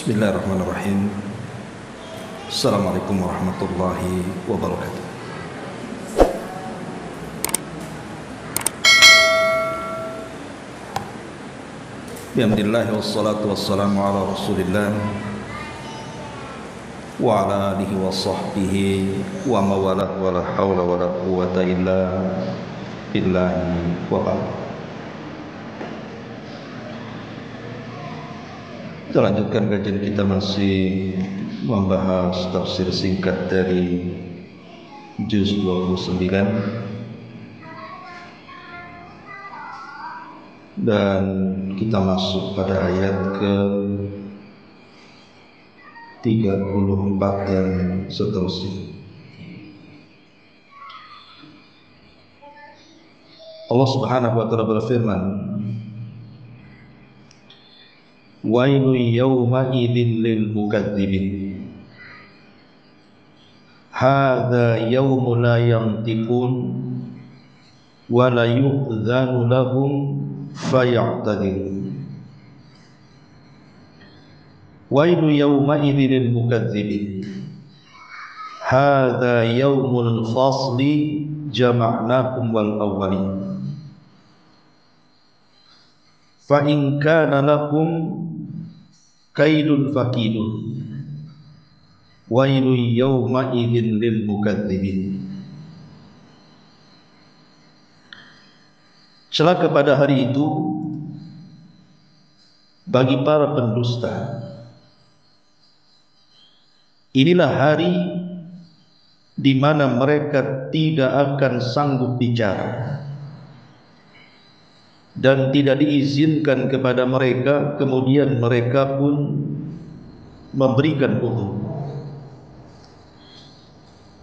Bismillahirrahmanirrahim. Assalamualaikum warahmatullahi wabarakatuh. Bismillah wassalatu wassalamu ala rasulillah wa ala alihi wa sahbihi wa mawalah wa la hawla wa la quwwata illa billahi wa ba'd. Kita lanjutkan kajian kita, masih membahas tafsir singkat dari juz 29, dan kita masuk pada ayat ke 34 dan seterusnya. Allah Subhanahu wa taala berfirman, "Wailun yawma idzin lil mukadzibin, hadza yawmun la yantiqun wa la yu'dzanu lahum faya'tadzirun." Wailun yawma idzin lil mukadzibin, hadza yawmul fasli jama'nakum wal awwalin, fa in kana lakum kaidun fakidun, wailun yawma idzin lil mukadzibin. Celaka pada hari itu bagi para pendusta. Inilah hari di mana mereka tidak akan sanggup bicara dan tidak diizinkan kepada mereka, kemudian mereka pun memberikan hukum.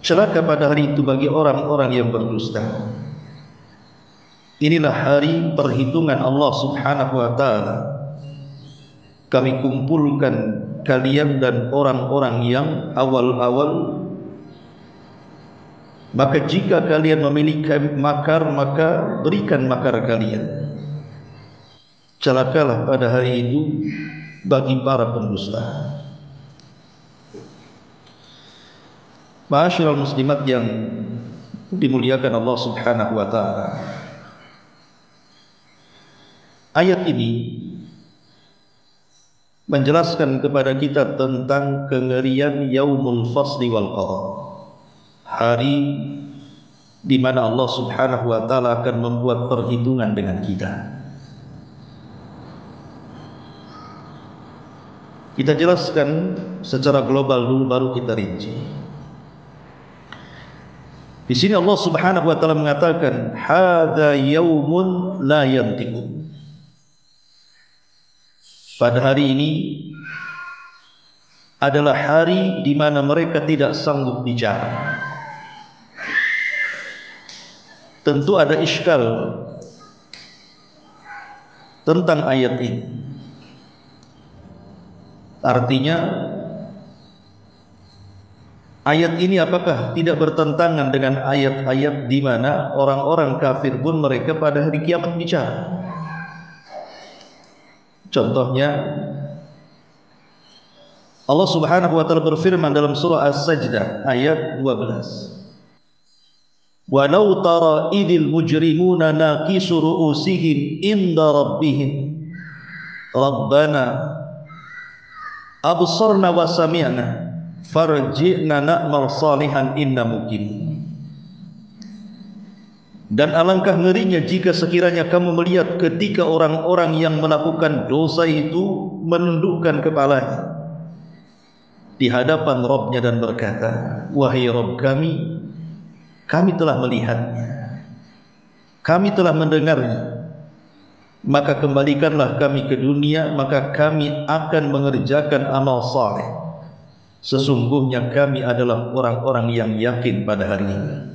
Celaka pada hari itu bagi orang-orang yang berdusta. Inilah hari perhitungan Allah Subhanahu wa taala. Kami kumpulkan kalian dan orang-orang yang awal-awal, maka jika kalian memiliki makar, maka berikan makar kalian. Celakalah pada hari itu bagi para pendusta. Ma'asyiral muslimat yang dimuliakan Allah Subhanahu wa taala, ayat ini menjelaskan kepada kita tentang kengerian yaumul fasli wal qada, hari di mana Allah Subhanahu wa taala akan membuat perhitungan dengan kita. Kita jelaskan secara global dulu, baru kita rinci. Di sini Allah Subhanahu wa taala mengatakan, hadza yaumun la yantiqun. Pada hari ini adalah hari di mana mereka tidak sanggup bicara. Tentu ada iskal tentang ayat ini. Artinya, ayat ini apakah tidak bertentangan dengan ayat-ayat di mana orang-orang kafir pun mereka pada hari kiamat bicara? Contohnya, Allah Subhanahu wa taala berfirman dalam surah As-Sajdah ayat 12, "Walau tara idil mujrimuna naqisu ru'usihim inda rabbihim rabbana absarna wa sami'na farji'na na'mal salihan inna muqim." Dan alangkah ngerinya jika sekiranya kamu melihat ketika orang-orang yang melakukan dosa itu menundukkan kepalanya di hadapan Rabbnya dan berkata, "Wahai Rabb kami, kami telah melihatnya, kami telah mendengarnya, maka kembalikanlah kami ke dunia, maka kami akan mengerjakan amal saleh. Sesungguhnya kami adalah orang-orang yang yakin pada hari ini."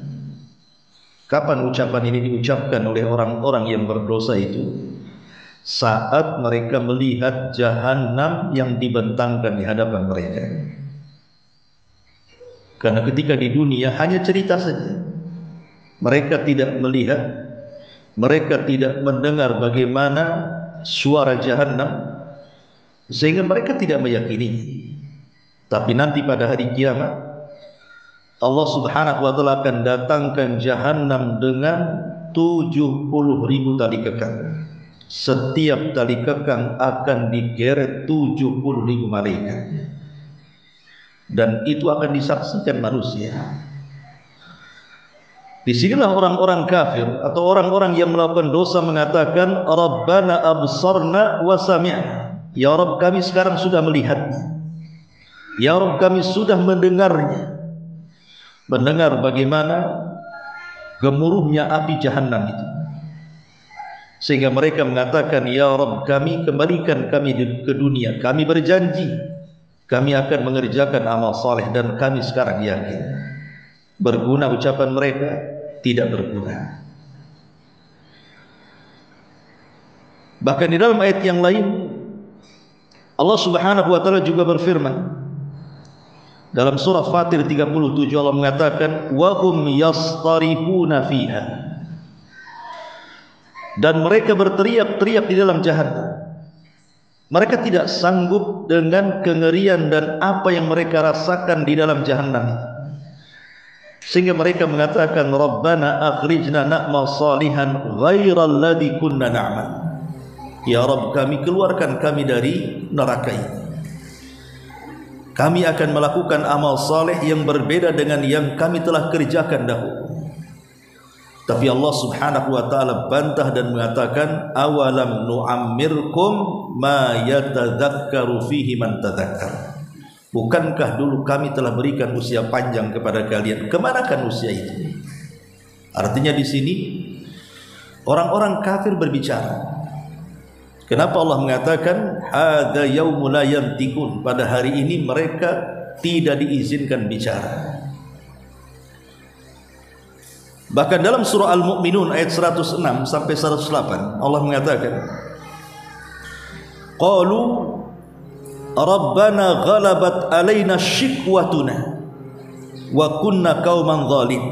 Kapan ucapan ini diucapkan oleh orang-orang yang berdosa itu? Saat mereka melihat jahanam yang dibentangkan di hadapan mereka. Karena ketika di dunia hanya cerita saja, mereka tidak melihat, mereka tidak mendengar bagaimana suara jahanam, sehingga mereka tidak meyakini. Tapi nanti pada hari kiamat Allah Subhanahu wa taala akan datangkan Jahannam dengan 70.000 tali kekang. Setiap tali kekang akan digeret 70.000 malaikat, dan itu akan disaksikan manusia. Disinilah orang-orang kafir atau orang-orang yang melakukan dosa mengatakan, Rabbana absarna wa sami'na. Ya Rabb, kami sekarang sudah melihatnya. Ya Rabb, kami sudah mendengarnya. Mendengar bagaimana gemuruhnya api Jahannam itu. Sehingga mereka mengatakan, Ya Rabb, kami kembalikan kami ke dunia. Kami berjanji kami akan mengerjakan amal saleh, dan kami sekarang yakin. Berguna ucapan mereka? Tidak berguna. Bahkan di dalam ayat yang lain Allah Subhanahu wa taala juga berfirman dalam surah Fatir 37, Allah mengatakan, wa hum yastarifuna fiha, dan mereka berteriak-teriak di dalam Jahannam. Mereka tidak sanggup dengan kengerian dan apa yang mereka rasakan di dalam Jahannam, sehingga mereka mengatakan, Rabbana akhrijna na'mal salihan ghairal ladzi kunna na'mal. Ya Rabb, kami keluarkan kami dari neraka ini. Kami akan melakukan amal saleh yang berbeda dengan yang kami telah kerjakan dahulu. Tapi Allah Subhanahu wa taala bantah dan mengatakan, awalam nu'ammirkum ma yatadzakkaru fihi man tadzakkar. Bukankah dulu kami telah berikan usia panjang kepada kalian? Kemanakan usia itu? Artinya di sini orang-orang kafir berbicara. Kenapa Allah mengatakan hadza yaumul la yantiqun? Pada hari ini mereka tidak diizinkan bicara. Bahkan dalam surah Al-Mu'minun ayat 106 sampai 108 Allah mengatakan, qalu rabbana ghalabat alaina shikwatuna wa kunna qauman zalim.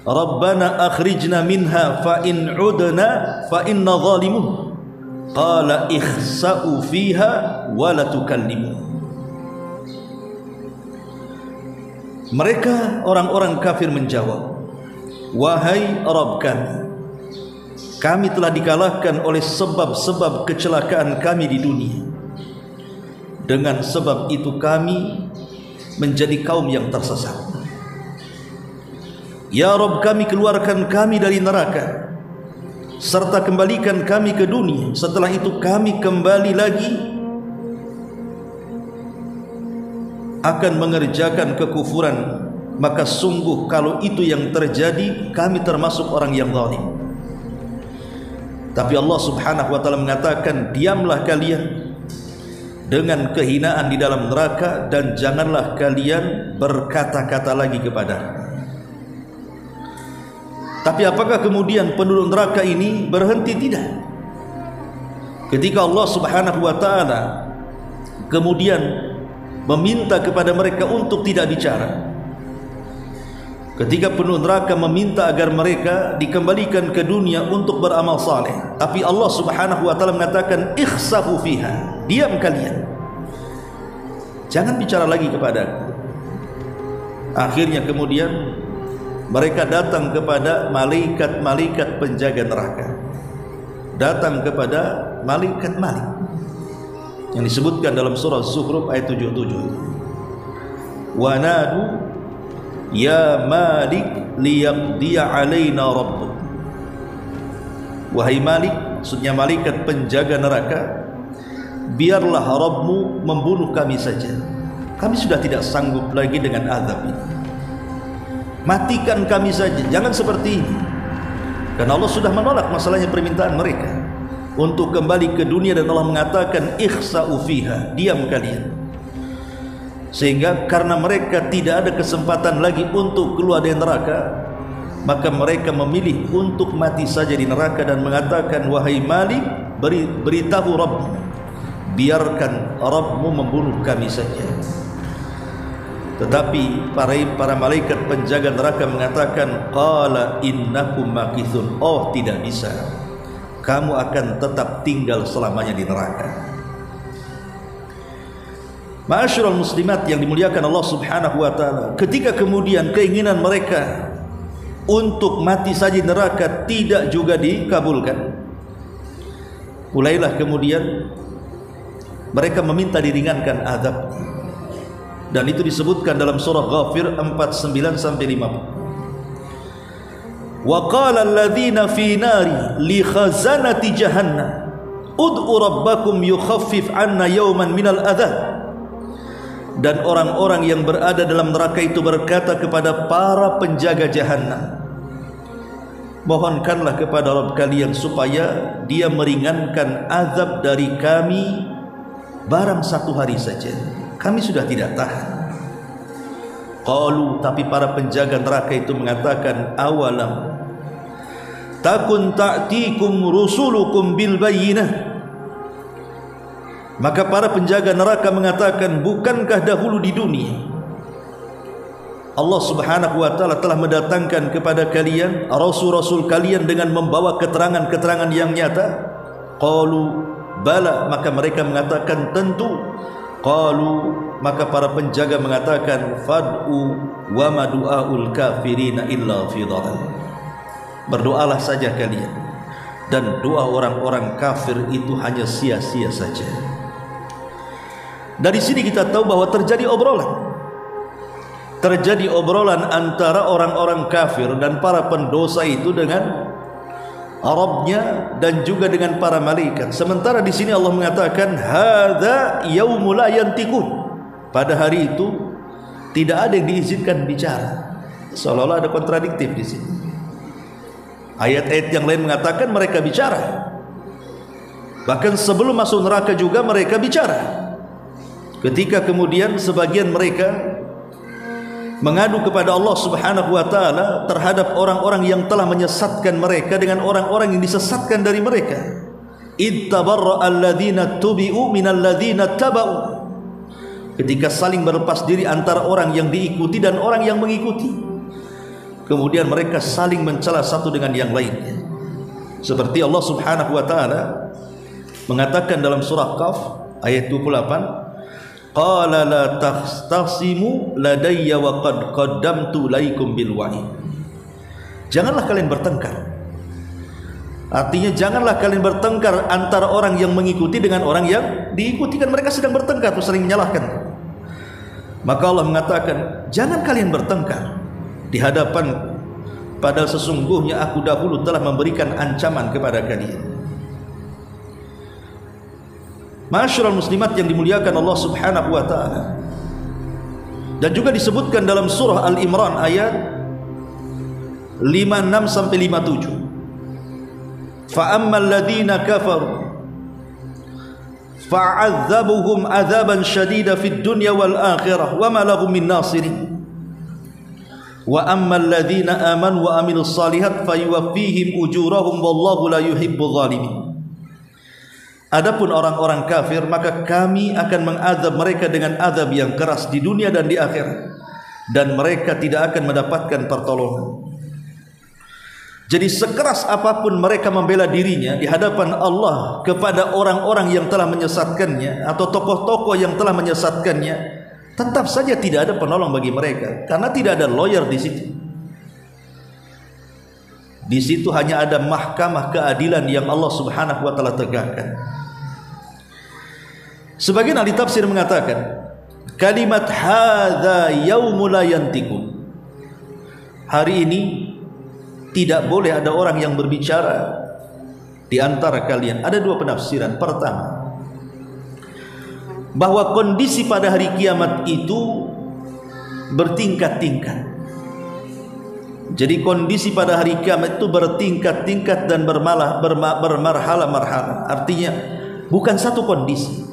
Rabbana akhrijna minha fa in udna fa inna zalimun. Qala ikhsa'u fiha wa la tukallimu. Mereka orang-orang kafir menjawab, wahai Rabb kami telah dikalahkan oleh sebab-sebab kecelakaan kami di dunia. Dengan sebab itu kami menjadi kaum yang tersesat. Ya Rabb, kami keluarkan kami dari neraka, serta kembalikan kami ke dunia. Setelah itu kami kembali lagi akan mengerjakan kekufuran. Maka sungguh kalau itu yang terjadi, kami termasuk orang yang zalim. Tapi Allah Subhanahu wa taala mengatakan, diamlah kalian dengan kehinaan di dalam neraka, dan janganlah kalian berkata-kata lagi kepada. Tapi apakah kemudian penduduk neraka ini berhenti? Tidak. Ketika Allah Subhanahu wa taala kemudian meminta kepada mereka untuk tidak bicara, ketika penduduk neraka meminta agar mereka dikembalikan ke dunia untuk beramal saleh, tapi Allah Subhanahu wa taala mengatakan, ikhsafu fiha, diam kalian, jangan bicara lagi kepadaku. Akhirnya kemudian mereka datang kepada malaikat-malaikat penjaga neraka, datang kepada malaikat Malik yang disebutkan dalam surah Zukhruf ayat 77. Wa nadu ya Malik liyaqdiya alaina rabbuk. Wahai Malik, maksudnya malaikat penjaga neraka, biarlah Rabbmu membunuh kami saja. Kami sudah tidak sanggup lagi dengan azab ini. Matikan kami saja, jangan seperti ini. Karena Allah sudah menolak masalahnya permintaan mereka untuk kembali ke dunia, dan Allah mengatakan ikhsa'u fiha, diam kalian. Sehingga karena mereka tidak ada kesempatan lagi untuk keluar dari neraka, maka mereka memilih untuk mati saja di neraka dan mengatakan, wahai Malik, beritahu Rabb, biarkan Rabbmu membunuh kami saja. Tetapi para malaikat penjaga neraka mengatakan, qala innakum makithun, oh tidak bisa, kamu akan tetap tinggal selamanya di neraka. Ma'asyiral muslimat yang dimuliakan Allah Subhanahu wa taala, ketika kemudian keinginan mereka untuk mati saja neraka tidak juga dikabulkan, mulailah kemudian mereka meminta diringankan azab. Dan itu disebutkan dalam surah Ghafir 49 sampai 50. Wa qala alladhina fi nari li khazanati jahannam ud'u rabbakum yukhaffif 'anna yawman minal adzab. Dan orang-orang yang berada dalam neraka itu berkata kepada para penjaga jahannam, mohonkanlah kepada Rabb kalian supaya dia meringankan azab dari kami barang satu hari saja, kami sudah tidak tahan. Qalu, tapi para penjaga neraka itu mengatakan, awalam takun ta'tikum rusulukum bil bayyinah. Maka para penjaga neraka mengatakan, bukankah dahulu di dunia Allah Subhanahu wa taala telah mendatangkan kepada kalian rasul-rasul kalian dengan membawa keterangan-keterangan yang nyata? Qalu bala, maka mereka mengatakan tentu. Qalu, maka para penjaga mengatakan, fad'u wa ma du'aul kafirina illa fi dhalal. Berdoalah saja kalian, dan doa orang-orang kafir itu hanya sia-sia saja. Dari sini kita tahu bahwa terjadi obrolan antara orang-orang kafir dan para pendosa itu dengan Rabbnya dan juga dengan para malaikat. Sementara di sini Allah mengatakan hadza yaumul la yantiqun. Pada hari itu tidak ada yang diizinkan bicara. Seolah-olah ada kontradiktif di sini. Ayat-ayat yang lain mengatakan mereka bicara. Bahkan sebelum masuk neraka juga mereka bicara. Ketika kemudian sebagian mereka mengadu kepada Allah Subhanahu wa taala terhadap orang-orang yang telah menyesatkan mereka dengan orang-orang yang disesatkan dari mereka. Ittabarra alladzina tubi'u minal ladzina taba'u. Ketika saling berlepas diri antara orang yang diikuti dan orang yang mengikuti, kemudian mereka saling mencela satu dengan yang lainnya. Seperti Allah Subhanahu wa taala mengatakan dalam surah Qaf ayat 28, qala la tastasimu ladayya wa qad qaddamtu laikum bil wa'id. Janganlah kalian bertengkar. Artinya janganlah kalian bertengkar antara orang yang mengikuti dengan orang yang diikuti, kan mereka sedang bertengkar, saling menyalahkan. Maka Allah mengatakan, jangan kalian bertengkar di hadapan, padahal sesungguhnya aku dahulu telah memberikan ancaman kepada kalian. Ma'asyiral muslimat yang dimuliakan Allah Subhanahu wa taala. Dan juga disebutkan dalam surah Al-Imran ayat 56 sampai 57. Fa ammal ladzina kafaru fa'adzabuhum 'adzaban syadida fid dunya wal akhirah wa ma lahum min nasirin. Wa ammal ladzina amanu wa amilus shalihat fayuwaffihim ujurahum wallahu la yuhibbul zalimin. Adapun orang-orang kafir, maka kami akan mengazab mereka dengan azab yang keras di dunia dan di akhirat, dan mereka tidak akan mendapatkan pertolongan. Jadi sekeras apapun mereka membela dirinya di hadapan Allah kepada orang-orang yang telah menyesatkannya atau tokoh-tokoh yang telah menyesatkannya, tetap saja tidak ada penolong bagi mereka, karena tidak ada lawyer di situ. Di situ hanya ada mahkamah keadilan yang Allah Subhanahu wa taala tegakkan. Sebagian ahli tafsir mengatakan kalimat hadza yaumul la yantiqun, hari ini tidak boleh ada orang yang berbicara di antara kalian. Ada dua penafsiran. Pertama, bahwa kondisi pada hari kiamat itu bertingkat-tingkat. Jadi kondisi pada hari kiamat itu bertingkat-tingkat dan bermarhala-marhala. Artinya bukan satu kondisi.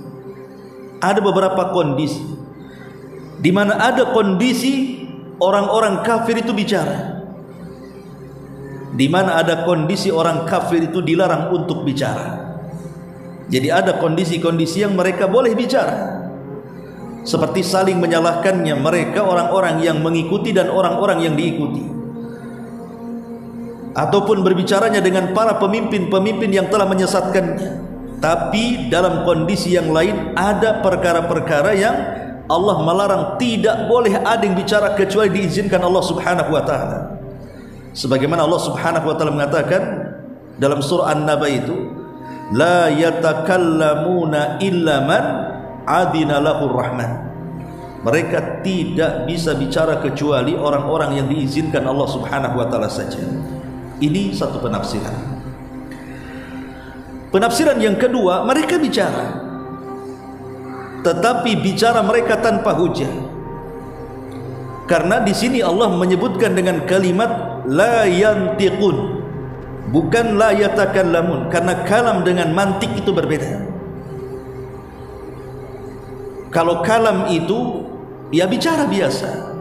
Ada beberapa kondisi di mana ada kondisi orang-orang kafir itu bicara, di mana ada kondisi orang kafir itu dilarang untuk bicara. Jadi ada kondisi-kondisi yang mereka boleh bicara, seperti saling menyalahkannya mereka orang-orang yang mengikuti dan orang-orang yang diikuti, ataupun berbicaranya dengan para pemimpin-pemimpin yang telah menyesatkannya. Tapi dalam kondisi yang lain ada perkara-perkara yang Allah melarang tidak boleh ada yang bicara kecuali diizinkan Allah Subhanahu wa taala. Sebagaimana Allah Subhanahu wa taala mengatakan dalam surah An-Naba itu, la yatakallamuna illa man adina lahur rahman. Mereka tidak bisa bicara kecuali orang-orang yang diizinkan Allah Subhanahu wa taala saja. Ini satu penafsiran. Penafsiran yang kedua, mereka bicara, tetapi bicara mereka tanpa hujah. Karena di sini Allah menyebutkan dengan kalimat la yantiqun, bukan la yatakallamun, karena kalam dengan mantik itu berbeda. Kalau kalam itu ya bicara biasa,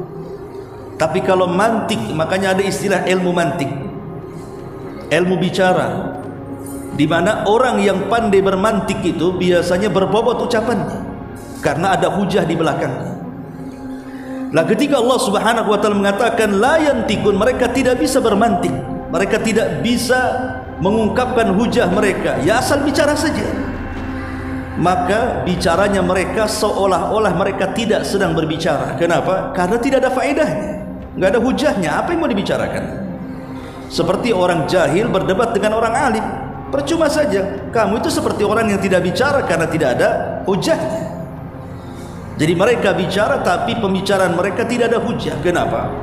tapi kalau mantik, makanya ada istilah ilmu mantik, ilmu bicara, di mana orang yang pandai bermantik itu biasanya berbobot ucapannya karena ada hujah di belakangnya. Nah, ketika Allah Subhanahu wa taala mengatakan la yantikun, mereka tidak bisa bermantik, mereka tidak bisa mengungkapkan hujah mereka, ya asal bicara saja. Maka bicaranya mereka seolah-olah mereka tidak sedang berbicara. Kenapa? Karena tidak ada faedahnya, nggak ada hujahnya. Apa yang mau dibicarakan? Seperti orang jahil berdebat dengan orang alim, percuma saja. Kamu itu seperti orang yang tidak bicara karena tidak ada hujahnya. Jadi mereka bicara tapi pembicaraan mereka tidak ada hujah. Kenapa?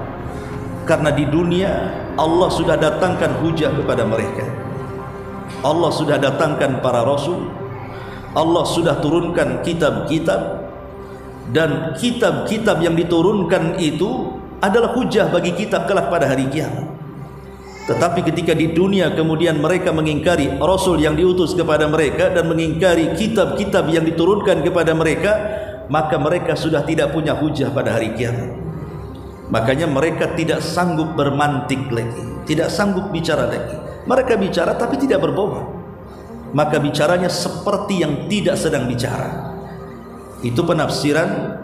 Karena di dunia Allah sudah datangkan hujah kepada mereka. Allah sudah datangkan para rasul, Allah sudah turunkan kitab-kitab, dan kitab-kitab yang diturunkan itu adalah hujah bagi kita kelak pada hari kiamat. Tetapi ketika di dunia kemudian mereka mengingkari rasul yang diutus kepada mereka dan mengingkari kitab-kitab yang diturunkan kepada mereka, maka mereka sudah tidak punya hujah pada hari kiamat. Makanya mereka tidak sanggup bermantik lagi, tidak sanggup bicara lagi. Mereka bicara tapi tidak berbobot, maka bicaranya seperti yang tidak sedang bicara. Itu penafsiran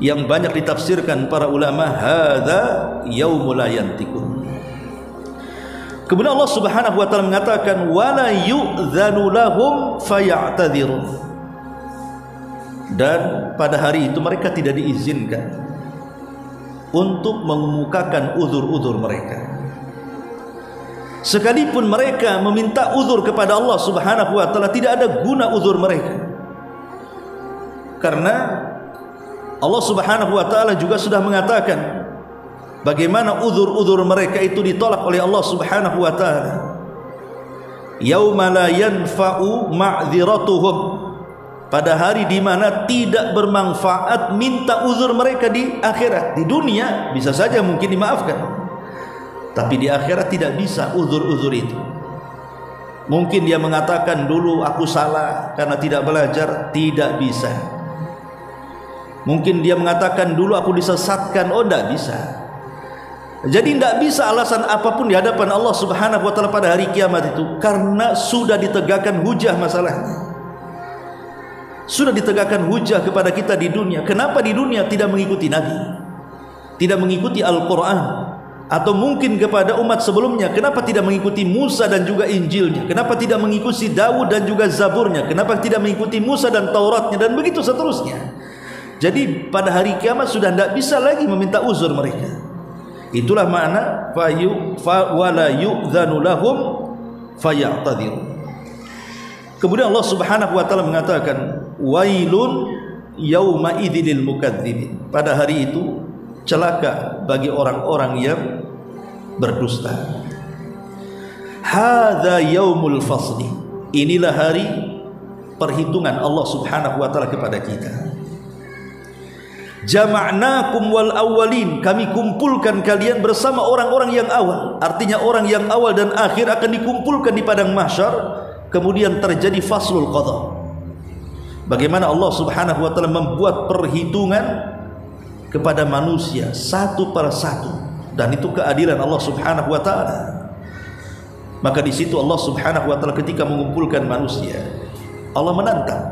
yang banyak ditafsirkan para ulama, hadza yaumul la yantikun. Kemudian Allah Subhanahu wa taala mengatakan wala yu'dzanu lahum faya'tadzirun, dan pada hari itu mereka tidak diizinkan untuk mengemukakan uzur-uzur mereka. Sekalipun mereka meminta uzur kepada Allah Subhanahu wa taala, tidak ada guna uzur mereka, karena Allah Subhanahu wa taala juga sudah mengatakan bagaimana uzur-uzur mereka itu ditolak oleh Allah Subhanahu wa taala. Yauma la yanfa'u ma'dziratuhum, pada hari di mana tidak bermanfaat minta uzur mereka di akhirat. Di dunia bisa saja mungkin dimaafkan, tapi di akhirat tidak bisa uzur-uzur itu. Mungkin dia mengatakan dulu aku salah karena tidak belajar, tidak bisa. Mungkin dia mengatakan dulu aku disesatkan, oh tidak bisa. Jadi tidak bisa alasan apapun di hadapan Allah Subhanahu wa taala pada hari kiamat itu, karena sudah ditegakkan hujah masalahnya. Sudah ditegakkan hujah kepada kita di dunia. Kenapa di dunia tidak mengikuti Nabi, tidak mengikuti Al-Quran, atau mungkin kepada umat sebelumnya? Kenapa tidak mengikuti Musa dan juga Injilnya? Kenapa tidak mengikuti Daud dan juga Zaburnya? Kenapa tidak mengikuti Musa dan Tauratnya? Dan begitu seterusnya. Jadi pada hari kiamat sudah tidak bisa lagi meminta uzur mereka. Itulah makna wala yu'dzanu lahum faya'tadzirun. Kemudian Allah Subhanahu wa taala mengatakan wailun yauma idzil mukadzibin, pada hari itu celaka bagi orang-orang yang berdusta. Hadza yaumul fasli, inilah hari perhitungan Allah Subhanahu wa taala kepada kita. Jama'nakum wal awwalin, kami kumpulkan kalian bersama orang-orang yang awal. Artinya orang yang awal dan akhir akan dikumpulkan di padang mahsyar. Kemudian terjadi faslul qadha. Bagaimana Allah Subhanahu wa taala membuat perhitungan kepada manusia satu per satu, dan itu keadilan Allah Subhanahu wa taala. Maka di situ Allah Subhanahu wa taala ketika mengumpulkan manusia, Allah menantang,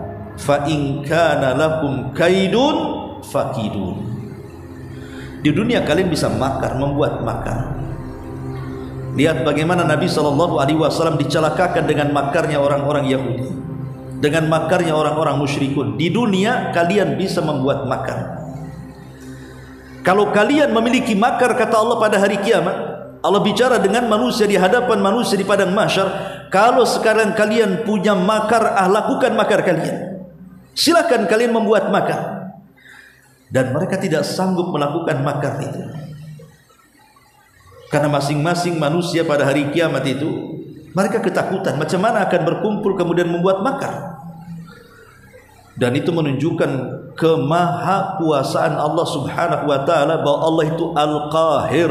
fa in kana lakum kaidun fakidun. Di dunia kalian bisa makar, membuat makar. Lihat bagaimana Nabi SAW dicelakakan dengan makarnya orang-orang Yahudi, dengan makarnya orang-orang musyrikun. Di dunia kalian bisa membuat makar, Kalau kalian memiliki makar, kata Allah, pada hari kiamat, Allah bicara dengan manusia di hadapan manusia di padang mahsyar, kalau sekarang kalian punya makar, lakukan makar kalian. Silakan kalian membuat makar. Dan mereka tidak sanggup melakukan makar itu. Karena masing-masing manusia pada hari kiamat itu, mereka ketakutan macam mana akan berkumpul kemudian membuat makar. Dan itu menunjukkan kemahakuasaan Allah Subhanahu wa taala, bahwa Allah itu Al-Qahir,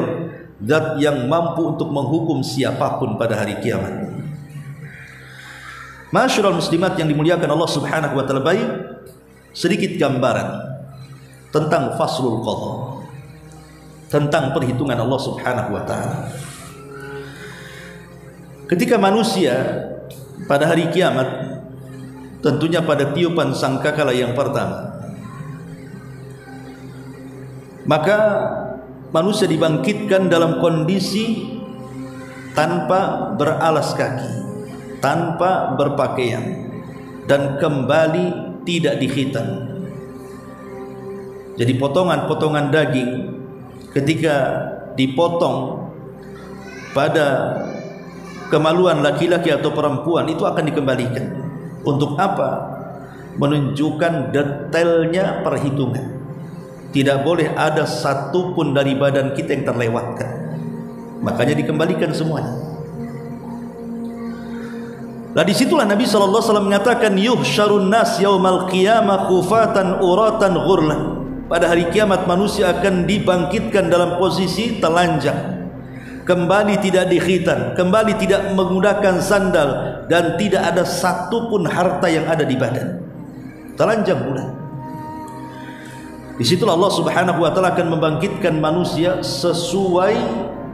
zat yang mampu untuk menghukum siapapun pada hari kiamat. Ma'asyiral muslimat yang dimuliakan Allah Subhanahu wa taala, baik sedikit gambaran tentang faslul qadha, tentang perhitungan Allah Subhanahu wa taala. Ketika manusia pada hari kiamat, tentunya pada tiupan sangkakala yang pertama, maka manusia dibangkitkan dalam kondisi tanpa beralas kaki, tanpa berpakaian, dan kembali tidak dikhitan. Jadi potongan-potongan daging ketika dipotong pada kemaluan laki-laki atau perempuan itu akan dikembalikan. Untuk apa? Menunjukkan detailnya perhitungan. Tidak boleh ada satu pun dari badan kita yang terlewatkan. Makanya dikembalikan semuanya. Nah, disitulah Nabi SAW mengatakan, yuhsyarun nas yaumal qiyamah khufatan uratan ghurlan. Pada hari kiamat manusia akan dibangkitkan dalam posisi telanjang, kembali tidak dikhitan, kembali tidak menggunakan sandal, dan tidak ada satu pun harta yang ada di badan. Telanjang pula. Disitulah Allah Subhanahu wa taala akan membangkitkan manusia sesuai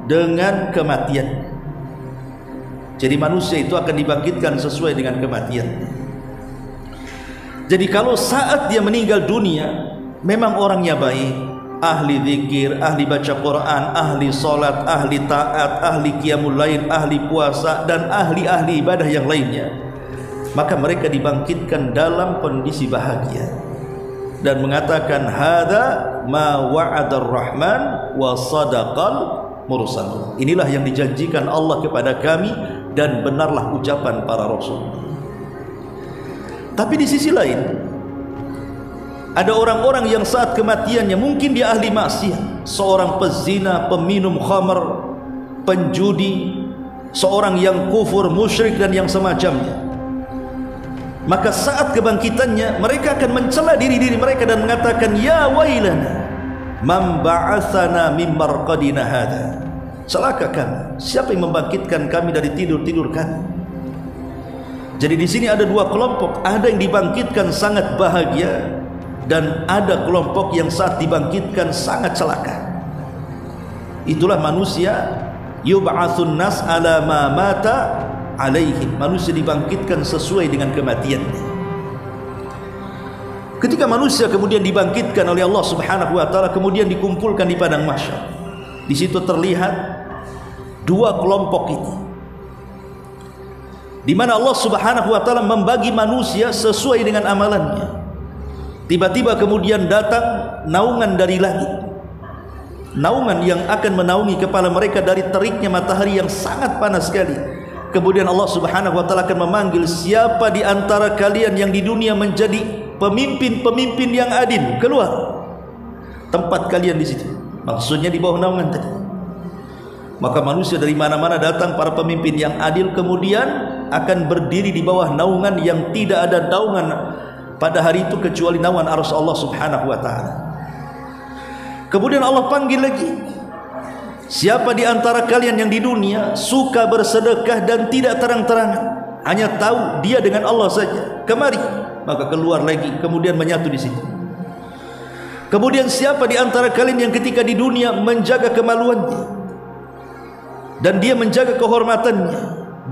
dengan kematian. Jadi manusia itu akan dibangkitkan sesuai dengan kematian. Jadi kalau saat dia meninggal dunia memang orangnya baik, ahli zikir, ahli baca Quran, ahli salat, ahli taat, ahli qiyamul lail, ahli puasa, dan ahli-ahli ibadah yang lainnya, maka mereka dibangkitkan dalam kondisi bahagia dan mengatakan, hadza ma wa'adar rahman wa sadaqal mursalun. Inilah yang dijanjikan Allah kepada kami dan benarlah ucapan para rasul. Tapi di sisi lain ada orang-orang yang saat kematiannya mungkin dia ahli maksiat, seorang pezina, peminum khamr, penjudi, seorang yang kufur, musyrik, dan yang semacamnya. Maka saat kebangkitannya mereka akan mencela diri-diri mereka dan mengatakan, ya wailana man ba'atsana min marqadina hadza. Celaka kami, siapa yang membangkitkan kami dari tidur-tidur kami? Jadi di sini ada dua kelompok, ada yang dibangkitkan sangat bahagia, dan ada kelompok yang saat dibangkitkan sangat celaka. Itulah manusia, yub'atsun nas ala ma mata alaihi. Manusia dibangkitkan sesuai dengan kematiannya. Ketika manusia kemudian dibangkitkan oleh Allah Subhanahu wa taala, kemudian dikumpulkan di padang mahsyar, di situ terlihat dua kelompok ini, di mana Allah Subhanahu wa taala membagi manusia sesuai dengan amalannya. Tiba-tiba kemudian datang naungan dari langit, naungan yang akan menaungi kepala mereka dari teriknya matahari yang sangat panas sekali. Kemudian Allah Subhanahu wa taala akan memanggil, siapa di antara kalian yang di dunia menjadi pemimpin-pemimpin yang adil, keluar. Tempat kalian di situ. Maksudnya di bawah naungan tadi. Maka manusia dari mana-mana datang, para pemimpin yang adil, kemudian akan berdiri di bawah naungan yang tidak ada naungan pada hari itu kecuali naungan arsy Allah Subhanahu wa taala. Kemudian Allah panggil lagi, siapa di antara kalian yang di dunia suka bersedekah dan tidak terang-terangan, hanya tahu dia dengan Allah saja, kemari. Maka keluar lagi, kemudian menyatu di situ. Kemudian siapa di antara kalian yang ketika di dunia menjaga kemaluannya dan dia menjaga kehormatannya,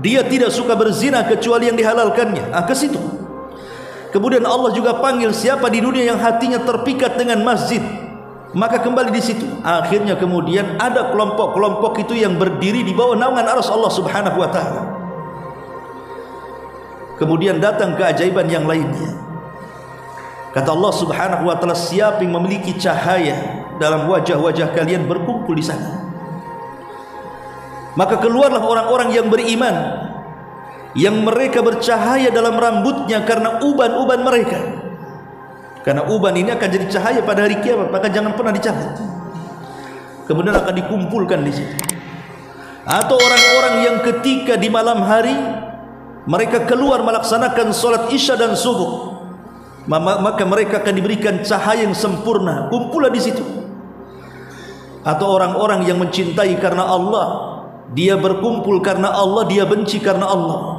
dia tidak suka berzina kecuali yang dihalalkannya, ke situ. Kemudian Allah juga panggil, siapa di dunia yang hatinya terpikat dengan masjid, maka kembali di situ. Akhirnya kemudian ada kelompok-kelompok itu yang berdiri di bawah naungan arsy Allah Subhanahu wa taala. Kemudian datang keajaiban yang lainnya. Kata Allah Subhanahu wa taala, siapa yang memiliki cahaya dalam wajah-wajah kalian berkumpul di sana. Maka keluarlah orang-orang yang beriman, yang mereka bercahaya dalam rambutnya karena uban-uban mereka. Karena uban ini akan jadi cahaya pada hari kiamat, maka jangan pernah dicabut. Kemudian akan dikumpulkan di situ. Atau orang-orang yang ketika di malam hari mereka keluar melaksanakan solat isya dan subuh, maka mereka akan diberikan cahaya yang sempurna, kumpullah di situ. Atau orang-orang yang mencintai karena Allah, dia berkumpul karena Allah, dia benci karena Allah.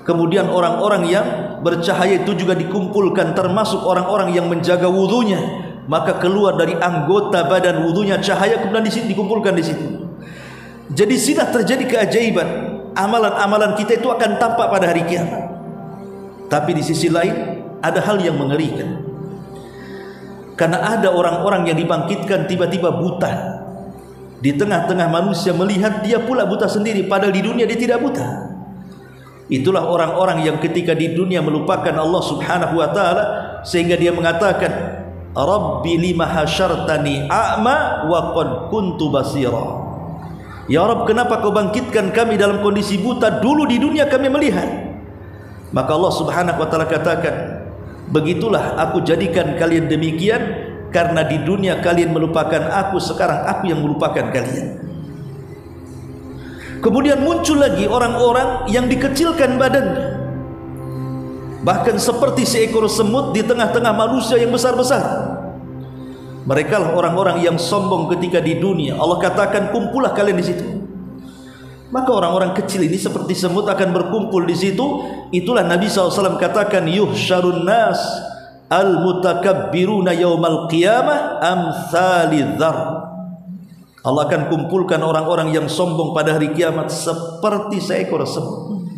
Kemudian orang-orang yang bercahaya itu juga dikumpulkan, termasuk orang-orang yang menjaga wudunya, maka keluar dari anggota badan wudunya cahaya, kemudian di situ dikumpulkan di situ. Jadi sudah terjadi keajaiban, amalan-amalan kita itu akan tampak pada hari kiamat. Tapi di sisi lain ada hal yang mengerikan, karena ada orang-orang yang dibangkitkan tiba-tiba buta. Di tengah-tengah manusia melihat dia pula buta sendiri, padahal di dunia dia tidak buta. Itulah orang-orang yang ketika di dunia melupakan Allah subhanahu wa ta'ala, sehingga dia mengatakan, Rabbi lima hasyartani a'ma wa qad kuntu basira. Ya Rabb, kenapa kau bangkitkan kami dalam kondisi buta? Dulu di dunia kami melihat. Maka Allah subhanahu wa ta'ala katakan, begitulah aku jadikan kalian demikian, karena di dunia kalian melupakan aku, sekarang aku yang melupakan kalian. Kemudian muncul lagi orang-orang yang dikecilkan badannya, bahkan seperti seekor semut di tengah-tengah manusia yang besar-besar. Mereka lah orang-orang yang sombong ketika di dunia. Allah katakan, kumpullah kalian di situ. Maka orang-orang kecil ini seperti semut akan berkumpul di situ. Itulah Nabi SAW katakan, yuhsyarun nas al-mutakabbiruna yawmal qiyamah amsalidhar. Allah akan kumpulkan orang-orang yang sombong pada hari kiamat seperti seekor semut.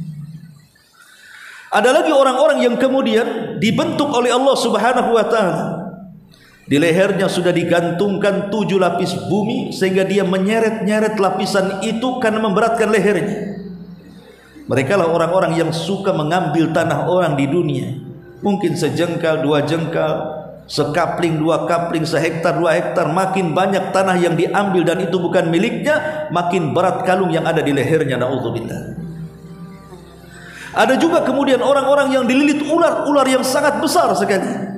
Ada lagi orang-orang yang kemudian dibentuk oleh Allah subhanahu wa ta'ala. Di lehernya sudah digantungkan 7 lapis bumi, sehingga dia menyeret-nyeret lapisan itu karena memberatkan lehernya. Mereka lah orang-orang yang suka mengambil tanah orang di dunia. Mungkin sejengkal, 2 jengkal, sekapling, 2 kapling, sehektar, 2 hektar. Makin banyak tanah yang diambil dan itu bukan miliknya, makin berat kalung yang ada di lehernya. Na'udzubillah. Ada juga kemudian orang-orang yang dililit ular-ular yang sangat besar sekali.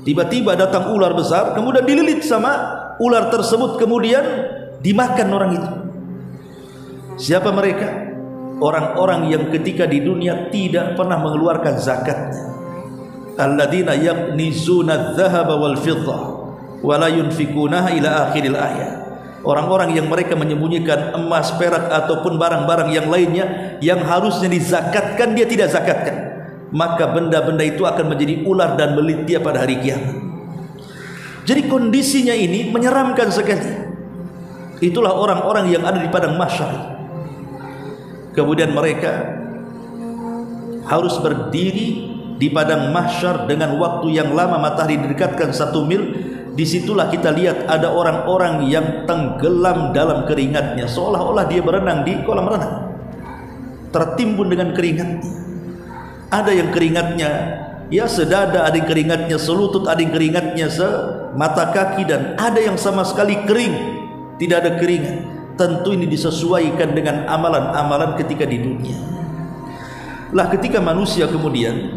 Tiba-tiba datang ular besar, kemudian dililit sama ular tersebut, kemudian dimakan orang itu. Siapa mereka? Orang-orang yang ketika di dunia tidak pernah mengeluarkan zakatnya. Alladzina yaknizuna adh-dhahaba wal fiddah wa la yunfikunaha ila akhiril ayat. Orang-orang yang mereka menyembunyikan emas, perak ataupun barang-barang yang lainnya yang harusnya dizakatkan, dia tidak zakatkan. Maka benda-benda itu akan menjadi ular dan melilit dia pada hari kiamat. Jadi kondisinya ini menyeramkan sekali. Itulah orang-orang yang ada di padang mahsyar. Kemudian mereka harus berdiri di padang mahsyar dengan waktu yang lama, matahari didekatkan 1 mil. Disitulah kita lihat ada orang-orang yang tenggelam dalam keringatnya, seolah-olah dia berenang di kolam renang, tertimbun dengan keringatnya. Ada yang keringatnya ya sedada, ada yang keringatnya selutut, ada yang keringatnya semata kaki, dan ada yang sama sekali kering, tidak ada keringat. Tentu ini disesuaikan dengan amalan-amalan ketika di dunia. Lah ketika manusia kemudian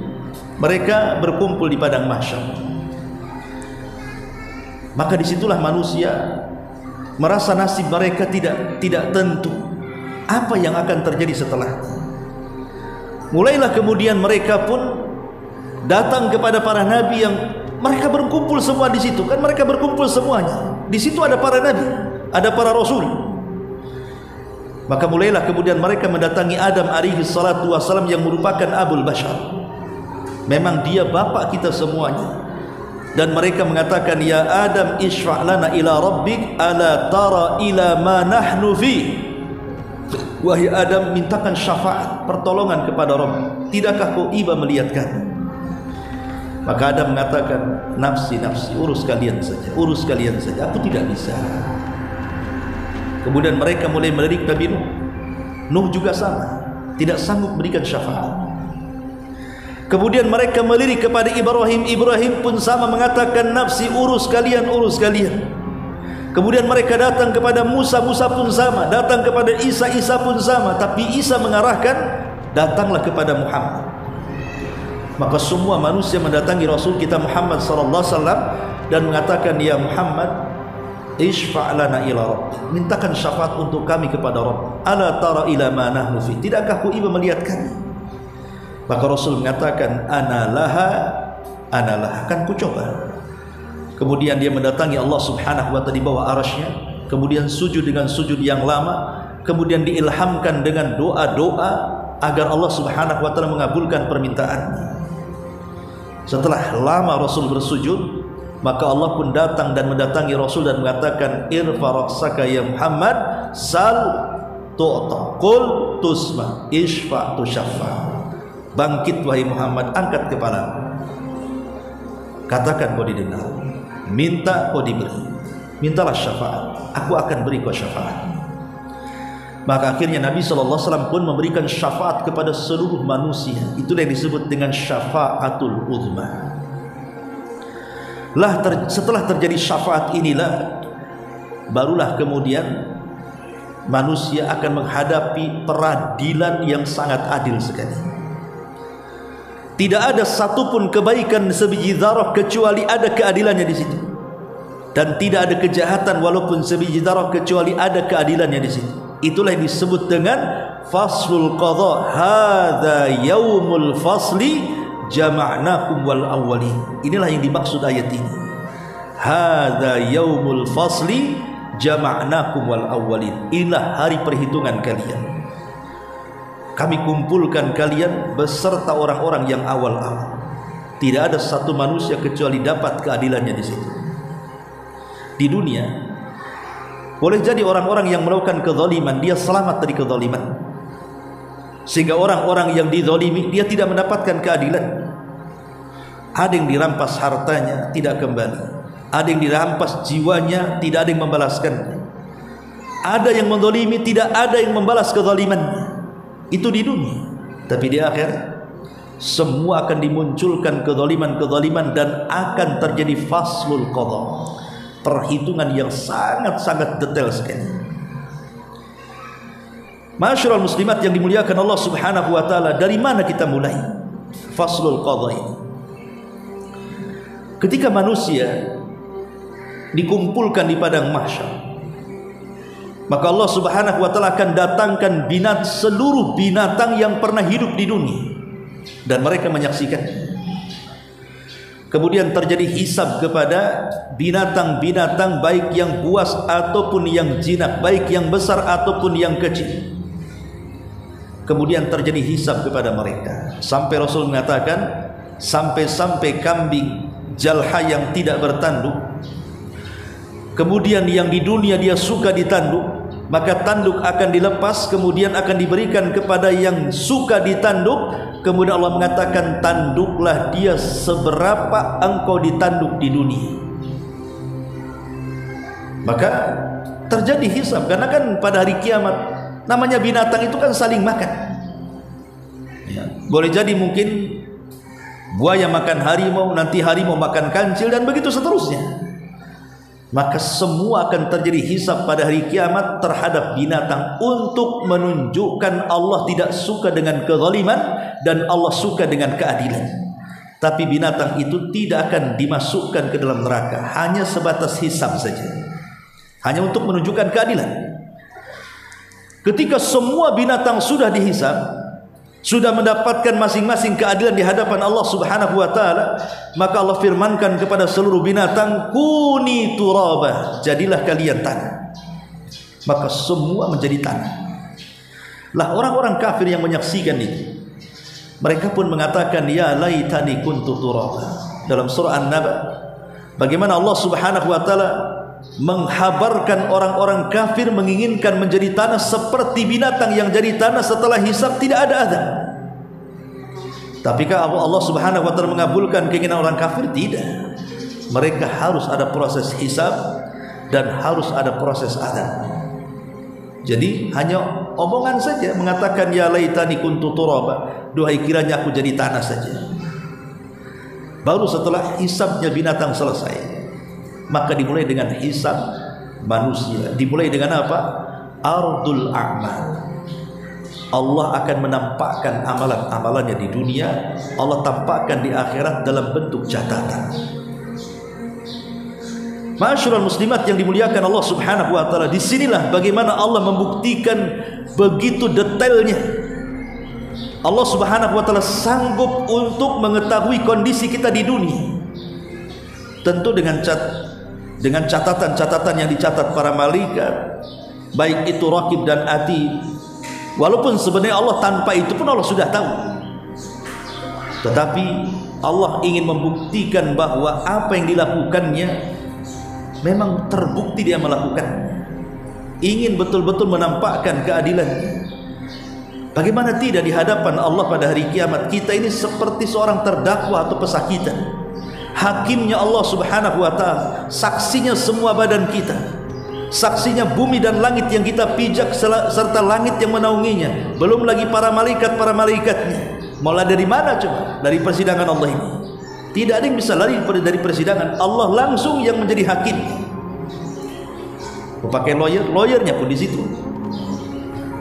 mereka berkumpul di padang mahsyar, maka disitulah manusia merasa nasib mereka tidak tentu. Apa yang akan terjadi setelahnya? Mulailah kemudian mereka pun datang kepada para nabi yang mereka berkumpul semua di situ. Kan mereka berkumpul semuanya. Di situ ada para nabi, ada para rasul. Maka mulailah kemudian mereka mendatangi Adam alaihi salatu wassalam yang merupakan Abul Bashar. Memang dia bapak kita semuanya. Dan mereka mengatakan, ya Adam isfa' lana ila rabbik ala tara ila ma nahnu fi. Wahai Adam, mintakan syafaat, pertolongan kepada Rabb. Tidakkah kau iba melihat kami? Maka Adam mengatakan, nafsi, nafsi, urus kalian saja, urus kalian saja, aku tidak bisa. Kemudian mereka mulai melirik Nabi Nuh. Nuh juga sama, tidak sanggup berikan syafaat. Kemudian mereka melirik kepada Ibrahim. Ibrahim pun sama mengatakan, nafsi, urus kalian, urus kalian. Kemudian mereka datang kepada Musa, Musa pun sama. Datang kepada Isa, Isa pun sama. Tapi Isa mengarahkan, datanglah kepada Muhammad. Maka semua manusia mendatangi Rasul kita Muhammad sallallahu alaihi wasallam dan mengatakan, ya Muhammad, isfa' lana ila rabbik, mintakan syafaat untuk kami kepada Rabb. Ala tara ila ma nahnu fi, tidakkah kau iba melihat kami? Maka Rasul mengatakan, ana laha, kan ku coba. Kemudian dia mendatangi Allah Subhanahu wa taala di bawah arasy-Nya, kemudian sujud dengan sujud yang lama, kemudian diilhamkan dengan doa-doa agar Allah Subhanahu wa taala mengabulkan permintaannya. Setelah lama Rasul bersujud, maka Allah pun datang dan mendatangi Rasul dan mengatakan, irfa ra'saka ya Muhammad, sal tu'ta, qul tusma, isfa' tusyaffa. Bangkit wahai Muhammad, angkat kepala, katakan kau didengar, minta kau diberi, mintalah syafaat, aku akan beri kau syafaat. Maka akhirnya Nabi SAW pun memberikan syafaat kepada seluruh manusia. Itulah yang disebut dengan syafaatul uzma. Setelah terjadi syafaat inilah, barulah kemudian manusia akan menghadapi peradilan yang sangat adil sekali. Tidak ada satupun kebaikan sebiji dzarrah kecuali ada keadilannya di situ, dan tidak ada kejahatan walaupun sebiji dzarrah kecuali ada keadilannya di situ. Itulah yang disebut dengan faslul qadha. Hadza yaumul fasli jama'nakum wal awwalin. Inilah yang dimaksud ayat ini. Hadza yaumul fasli jama'nakum wal awwalin. Inilah hari perhitungan kalian. Kami kumpulkan kalian beserta orang-orang yang awal-awal. Tidak ada satu manusia kecuali dapat keadilannya di situ. Di dunia boleh jadi orang-orang yang melakukan kezaliman dia selamat dari kezaliman, sehingga orang-orang yang dizalimi dia tidak mendapatkan keadilan. Ada yang dirampas hartanya tidak kembali, ada yang dirampas jiwanya tidak ada yang membalaskannya, ada yang menzalimi tidak ada yang membalas kezalimannya. Itu di dunia. Tapi di akhirat semua akan dimunculkan kezaliman-kezaliman dan akan terjadi faslul qadha, perhitungan yang sangat-sangat detail sekali. Ma'asyiral muslimat yang dimuliakan Allah Subhanahu wa taala, dari mana kita mulai faslul qadha ini? Ketika manusia dikumpulkan di padang mahsyar, maka Allah Subhanahu wa taala akan datangkan seluruh binatang yang pernah hidup di dunia dan mereka menyaksikan. Kemudian terjadi hisab kepada binatang-binatang, baik yang buas ataupun yang jinak, baik yang besar ataupun yang kecil. Kemudian terjadi hisab kepada mereka, sampai Rasul mengatakan, sampai-sampai kambing jalha yang tidak bertanduk, kemudian yang di dunia dia suka ditanduk, maka tanduk akan dilepas, kemudian akan diberikan kepada yang suka ditanduk. Kemudian Allah mengatakan, tanduklah dia seberapa engkau ditanduk di dunia. Maka terjadi hisab, karena kan pada hari kiamat namanya binatang itu kan saling makan ya. Boleh jadi mungkin buaya makan harimau, nanti harimau makan kancil, dan begitu seterusnya. Maka semua akan terjadi hisab pada hari kiamat terhadap binatang, untuk menunjukkan Allah tidak suka dengan kezaliman dan Allah suka dengan keadilan. Tapi binatang itu tidak akan dimasukkan ke dalam neraka, hanya sebatas hisab saja, hanya untuk menunjukkan keadilan. Ketika semua binatang sudah dihisab, sudah mendapatkan masing-masing keadilan di hadapan Allah Subhanahu wa taala, maka Allah firmankan kepada seluruh binatang, kuni turaba, jadilah kalian tanah. Maka semua menjadi tanah. Lah orang-orang kafir yang menyaksikan itu, mereka pun mengatakan, ya laitani kuntu turaba. Dalam surah An-Naba, bagaimana Allah Subhanahu wa taala menghabarkan orang-orang kafir menginginkan menjadi tanah seperti binatang yang jadi tanah setelah hisab tidak ada azab. Tapikah Allah Subhanahu wa taala mengabulkan keinginan orang kafir? Tidak. Mereka harus ada proses hisab dan harus ada proses azab. Jadi hanya omongan saja mengatakan, ya laitani kuntu turaba, duhai kiranya aku jadi tanah saja. Baru setelah hisabnya binatang selesai, maka dimulai dengan hisab manusia. Dimulai dengan apa? Ardul a'mal. Allah akan menampakkan amalan-amalannya di dunia, Allah tampakkan di akhirat dalam bentuk catatan. Ma'asyiral muslimat yang dimuliakan Allah Subhanahu wa taala, disinilah bagaimana Allah membuktikan begitu detailnya. Allah Subhanahu wa taala sanggup untuk mengetahui kondisi kita di dunia. Tentu dengan catatan-catatan yang dicatat para malaikat, baik itu raqib dan atid. Walaupun sebenarnya Allah tanpa itu pun Allah sudah tahu. Tetapi Allah ingin membuktikan bahwa apa yang dilakukannya memang terbukti dia melakukan. Ingin betul-betul menampakkan keadilannya. Bagaimana tidak di hadapan Allah pada hari kiamat kita ini seperti seorang terdakwa atau pesakitan. Hakimnya Allah Subhanahu wa taala, saksinya semua badan kita, saksinya bumi dan langit yang kita pijak serta langit yang menaunginya, belum lagi para malaikatnya. Mulai dari mana coba? Dari persidangan Allah ini. Tidak ada yang bisa lari dari persidangan. Allah langsung yang menjadi hakim. Pakai lawyernya pun di situ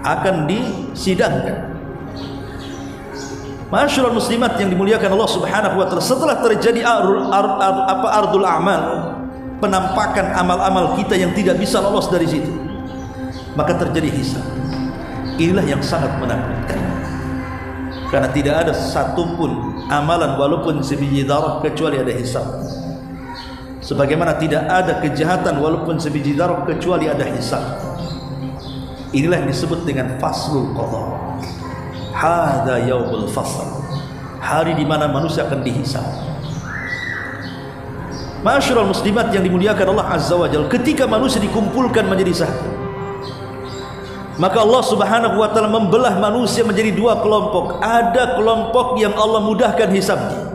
akan disidangkan. Ma'asyiral muslimat yang dimuliakan Allah Subhanahu wa taala, setelah terjadi ardul a'mal, penampakan amal-amal kita yang tidak bisa lolos dari situ, maka terjadi hisab. Inilah yang sangat menakutkan, karena tidak ada satupun amalan walaupun sebiji darah kecuali ada hisab. Sebagaimana tidak ada kejahatan walaupun sebiji darah kecuali ada hisab. Inilah yang disebut dengan faslul qadha. Hadza yaumul fasl, hari di mana manusia akan dihisab. Ma'asyiral muslimat yang dimuliakan Allah Azza wa Jalla, ketika manusia dikumpulkan menjadi satu, maka Allah Subhanahu wa taala membelah manusia menjadi dua kelompok. Ada kelompok yang Allah mudahkan hisabnya,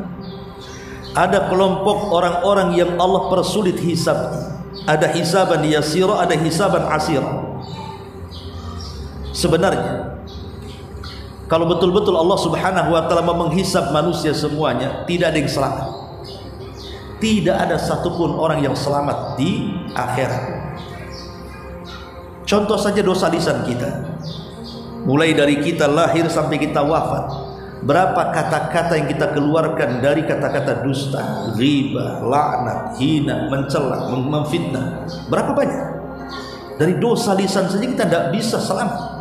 ada kelompok orang-orang yang Allah persulit hisabnya. Ada hisaban yasira, ada hisaban asira. Sebenarnya kalau betul-betul Allah Subhanahu wa taala menghisab manusia semuanya, tidak ada yang selamat. Tidak ada satupun orang yang selamat di akhirat. Contoh saja dosa lisan kita. Mulai dari kita lahir sampai kita wafat, berapa kata-kata yang kita keluarkan dari kata-kata dusta, riba, laknat, hina, mencela, memfitnah. Berapa banyak? Dari dosa lisan saja kita tidak bisa selamat.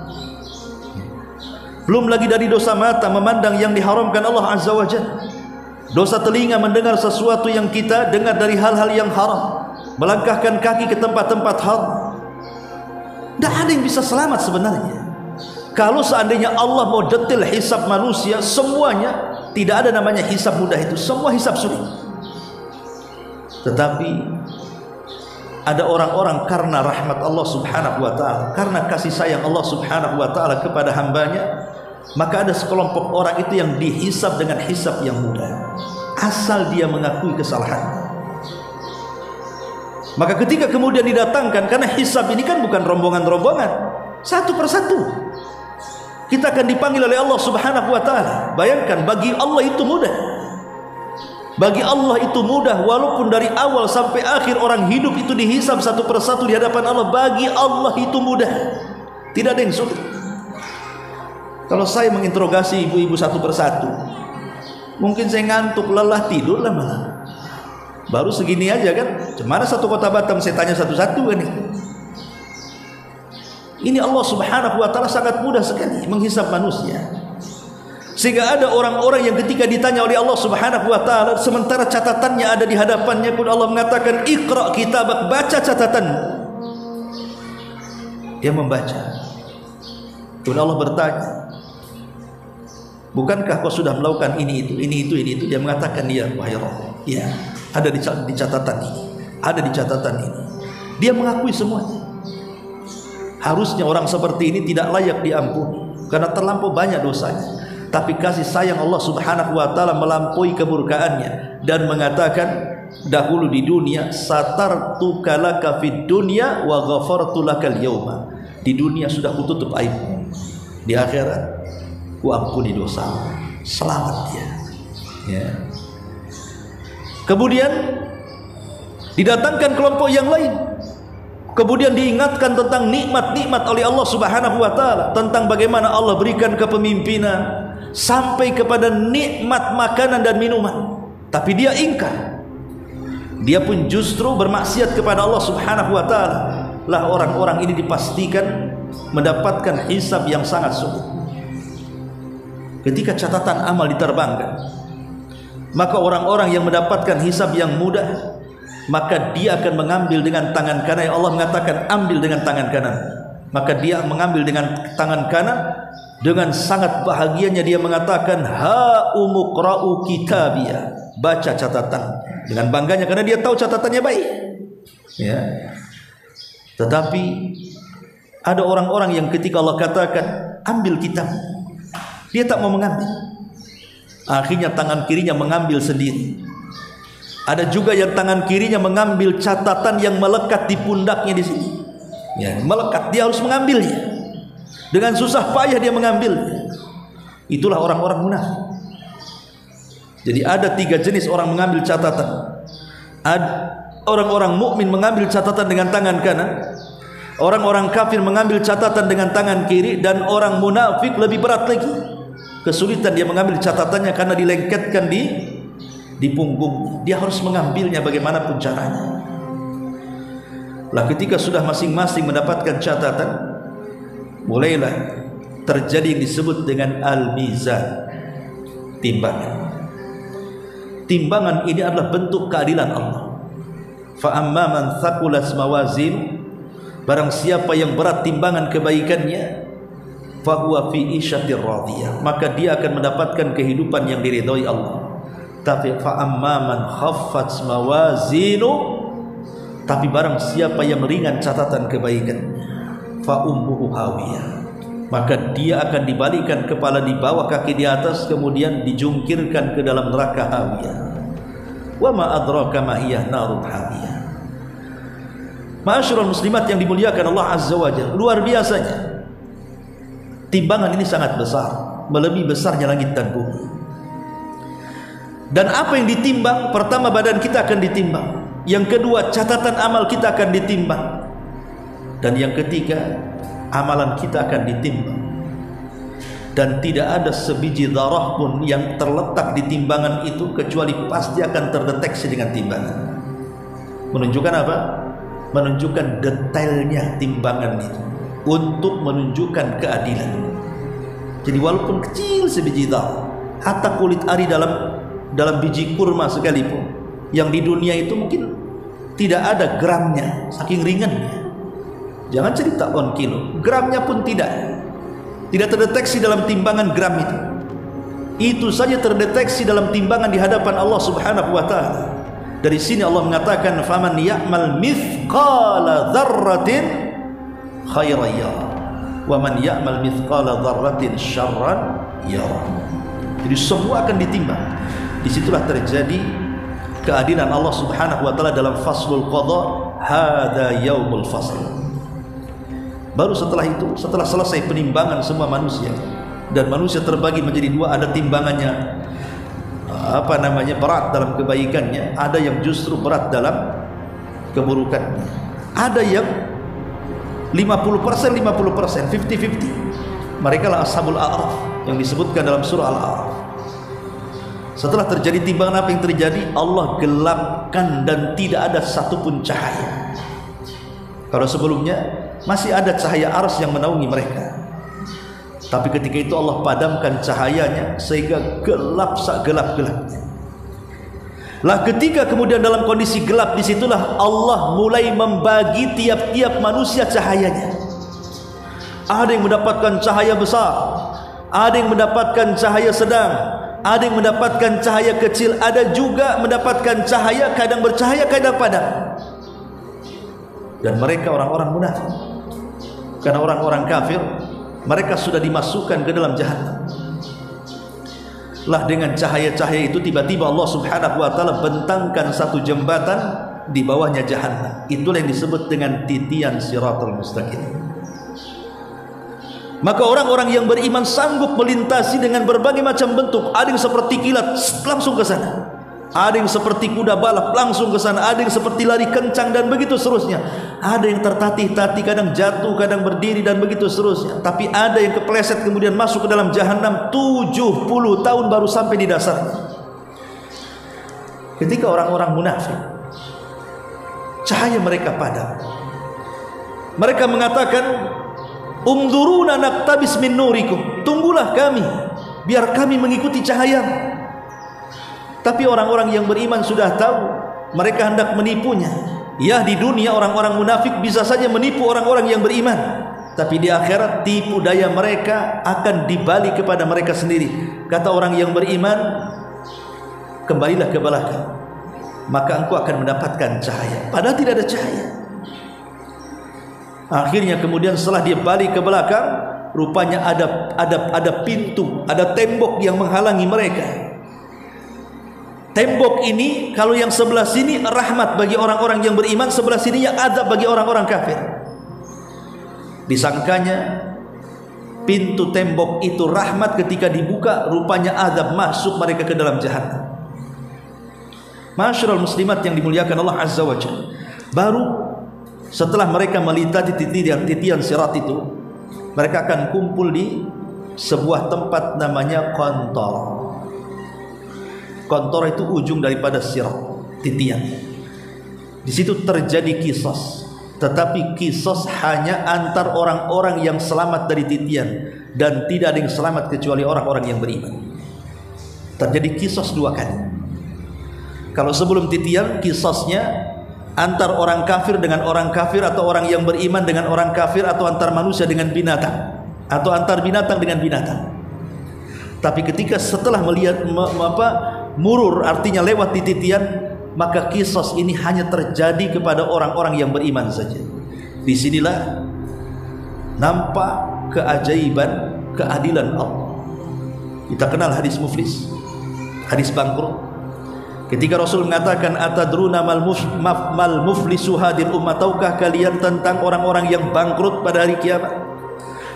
Belum lagi dari dosa mata, memandang yang diharamkan Allah Azza wa Jalla. Dosa telinga, mendengar sesuatu yang kita dengar dari hal-hal yang haram, melangkahkan kaki ke tempat-tempat haram. Tidak ada yang bisa selamat sebenarnya. Kalau seandainya Allah mau detail hisab manusia semuanya, tidak ada namanya hisab mudah itu, semua hisab sulit. Tetapi ada orang-orang karena rahmat Allah Subhanahu wa taala, karena kasih sayang Allah Subhanahu wa taala kepada hambanya, maka ada sekelompok orang itu yang dihisab dengan hisab yang mudah, asal dia mengakui kesalahannya. Maka ketika kemudian didatangkan, karena hisab ini kan bukan rombongan-rombongan, satu persatu kita akan dipanggil oleh Allah Subhanahu wa taala. Bayangkan, bagi Allah itu mudah. Bagi Allah itu mudah, walaupun dari awal sampai akhir orang hidup itu dihisab satu persatu di hadapan Allah. Bagi Allah itu mudah, tidak ada yang sulit. Kalau saya menginterogasi ibu-ibu satu persatu, mungkin saya ngantuk, lelah, tidur lah malah. Baru segini aja kan, cemana satu kota Batam saya tanya satu-satu kan. Ini Allah Subhanahu wa taala sangat mudah sekali menghisab manusia. Sehingga ada orang-orang yang ketika ditanya oleh Allah Subhanahu wa taala, sementara catatannya ada di hadapannya pun Allah mengatakan, "Iqra kitabak", baca catatan. Dia membaca. Kemudian Allah bertanya, "Bukankah kau sudah melakukan ini itu?" Dia mengatakan, "Ya, wahai Rabb, ya, ada di catatan ini, ada di catatan ini." Dia mengakui semuanya. Harusnya orang seperti ini tidak layak diampuni karena terlampau banyak dosanya. Tapi kasih sayang Allah Subhanahu wa taala melampaui kemurkaannya dan mengatakan dahulu di dunia, satartuka laka fid dunya wa ghafartu lakal yauma. Di dunia sudah kututup aibmu, di akhirat ku ampuni dosa. Selamat dia. Ya. Kemudian didatangkan kelompok yang lain. Kemudian diingatkan tentang nikmat-nikmat oleh Allah Subhanahu wa taala, tentang bagaimana Allah berikan kepemimpinan sampai kepada nikmat makanan dan minuman. Tapi dia ingkar. Dia pun justru bermaksiat kepada Allah Subhanahu wa taala. Lah orang-orang ini dipastikan mendapatkan hisab yang sangat sulit. Ketika catatan amal diterbangkan, maka orang-orang yang mendapatkan hisab yang mudah, maka dia akan mengambil dengan tangan kanan. Allah mengatakan ambil dengan tangan kanan, maka dia mengambil dengan tangan kanan. Dengan sangat bahagianya dia mengatakan ha umuqra'u kitabiyah, baca catatan, dengan bangganya karena dia tahu catatannya baik, ya. Tetapi ada orang-orang yang ketika Allah katakan ambil kitab, dia tak mau mengambil. Akhirnya tangan kirinya mengambil sendiri. Ada juga yang tangan kirinya mengambil catatan yang melekat di pundaknya di sini, ya, melekat, dia harus mengambilnya. Dengan susah payah dia mengambil. Itulah orang-orang munafik. Jadi ada 3 jenis orang mengambil catatan. Orang-orang mukmin mengambil catatan dengan tangan kanan, orang-orang kafir mengambil catatan dengan tangan kiri, dan orang munafik lebih berat lagi. Kesulitan dia mengambil catatannya karena dilengketkan di punggung. Dia harus mengambilnya bagaimanapun caranya. Lah ketika sudah masing-masing mendapatkan catatan, mulailah terjadi yang disebut dengan al-mizan, timbangan. Timbangan ini adalah bentuk keadilan Allah. Fa amma man thaqulat mawazin, barang siapa yang berat timbangan kebaikannya, fa huwa fi isyatir radiyah, maka dia akan mendapatkan kehidupan yang diridhoi Allah. Tapi fa amma man khaffat mawazinu, tapi barang siapa yang ringan catatan kebaikannya, fa ummuhu hawiyah, maka dia akan dibalikkan kepala di bawah, kaki di atas, kemudian dijungkirkan ke dalam neraka hawiyah. Wa ma adraka ma hiya narun hawiyah. Ma'asyiral muslimat yang dimuliakan Allah Azza wa Jalla, luar biasanya timbangan ini sangat besar, melebihi besarnya langit dan bumi. Dan apa yang ditimbang? Pertama, badan kita akan ditimbang. Yang kedua, catatan amal kita akan ditimbang. Dan yang ketiga, amalan kita akan ditimbang. Dan tidak ada sebiji darah pun yang terletak di timbangan itu kecuali pasti akan terdeteksi dengan timbangan. Menunjukkan apa? Menunjukkan detailnya timbangan itu untuk menunjukkan keadilan. Jadi walaupun kecil sebiji darah, hatta kulit ari dalam biji kurma sekalipun, yang di dunia itu mungkin tidak ada gramnya, saking ringannya. Jangan cerita on kilo, gramnya pun tidak terdeteksi dalam timbangan gram itu. Itu saja terdeteksi dalam timbangan di hadapan Allah Subhanahu wa taala. Dari sini Allah mengatakan faman ya'mal mithqala dzarratin khairan yara wa man ya'mal mithqala dzarratin syarran yara. Jadi semua akan ditimbang. Disitulah terjadi keadilan Allah Subhanahu wa taala dalam faslul qada, hada yaumul fasl. Baru setelah itu, setelah selesai penimbangan semua manusia, dan manusia terbagi menjadi 2, ada timbangannya berat dalam kebaikannya, ada yang justru berat dalam keburukannya. Ada yang 50%, 50%, 50-50. Mereka lah ashabul a'raf yang disebutkan dalam surah Al-A'raf. Setelah terjadi timbangan, apa yang terjadi? Allah gelapkan dan tidak ada satupun cahaya. Kalau sebelumnya masih ada cahaya ars yang menaungi mereka, tapi ketika itu Allah padamkan cahayanya sehingga gelap segelap-gelapnya. Lah ketika kemudian dalam kondisi gelap, disitulah Allah mulai membagi tiap-tiap manusia cahayanya. Ada yang mendapatkan cahaya besar, ada yang mendapatkan cahaya sedang, ada yang mendapatkan cahaya kecil, ada juga mendapatkan cahaya kadang bercahaya kadang padam. Dan mereka orang-orang munafik. Karena orang-orang kafir, mereka sudah dimasukkan ke dalam jahannam. Lah dengan cahaya-cahaya itu tiba-tiba Allah Subhanahu wa taala bentangkan satu jembatan di bawahnya jahannam. Itulah yang disebut dengan titian siratal mustaqim. Maka orang-orang yang beriman sanggup melintasi dengan berbagai macam bentuk. Ada yang seperti kilat langsung ke sana. Ada yang seperti kuda balap langsung ke sana, ada yang seperti lari kencang dan begitu seterusnya. Ada yang tertatih-tatih, kadang jatuh, kadang berdiri dan begitu seterusnya. Tapi ada yang kepleset kemudian masuk ke dalam jahanam 70 tahun baru sampai di dasar. Ketika orang-orang munafik, cahaya mereka padam. Mereka mengatakan, "Umduruna naqtabis min nurikum." Tunggulah kami, biar kami mengikuti cahaya. Tapi orang-orang yang beriman sudah tahu mereka hendak menipunya. Ya, di dunia orang-orang munafik bisa saja menipu orang-orang yang beriman, tapi di akhirat tipu daya mereka akan dibalik kepada mereka sendiri. Kata orang yang beriman, kembalilah ke belakang, maka engkau akan mendapatkan cahaya. Padahal tidak ada cahaya. Akhirnya kemudian setelah dia balik ke belakang, rupanya ada pintu, ada tembok yang menghalangi mereka. Tembok ini, kalau yang sebelah sini rahmat bagi orang-orang yang beriman, sebelah sini yang azab bagi orang-orang kafir. Disangkanya pintu tembok itu rahmat, ketika dibuka rupanya azab, masuk mereka ke dalam jahanam. Masyarul muslimat yang dimuliakan Allah Azza wa Jalla, baru setelah mereka melintasi titian sirat itu, mereka akan kumpul di sebuah tempat namanya Qantar. Qantar itu ujung daripada sirat, titian. Di situ terjadi kisos, tetapi kisos hanya antar orang-orang yang selamat dari titian, dan tidak ada yang selamat kecuali orang-orang yang beriman. Terjadi kisos dua kali. Kalau sebelum titian, kisosnya antar orang kafir dengan orang kafir, atau orang yang beriman dengan orang kafir, atau antar manusia dengan binatang, atau antar binatang dengan binatang. Tapi ketika setelah melihat murur, artinya lewat di titian, maka kisos ini hanya terjadi kepada orang-orang yang beriman saja. Disinilah nampak keajaiban keadilan Allah. Kita kenal hadis muflis, hadis bangkrut. Ketika Rasul mengatakan, "Atadruna mal muflisu hadil ummah?" Tahukah kalian tentang orang-orang yang bangkrut pada hari kiamat?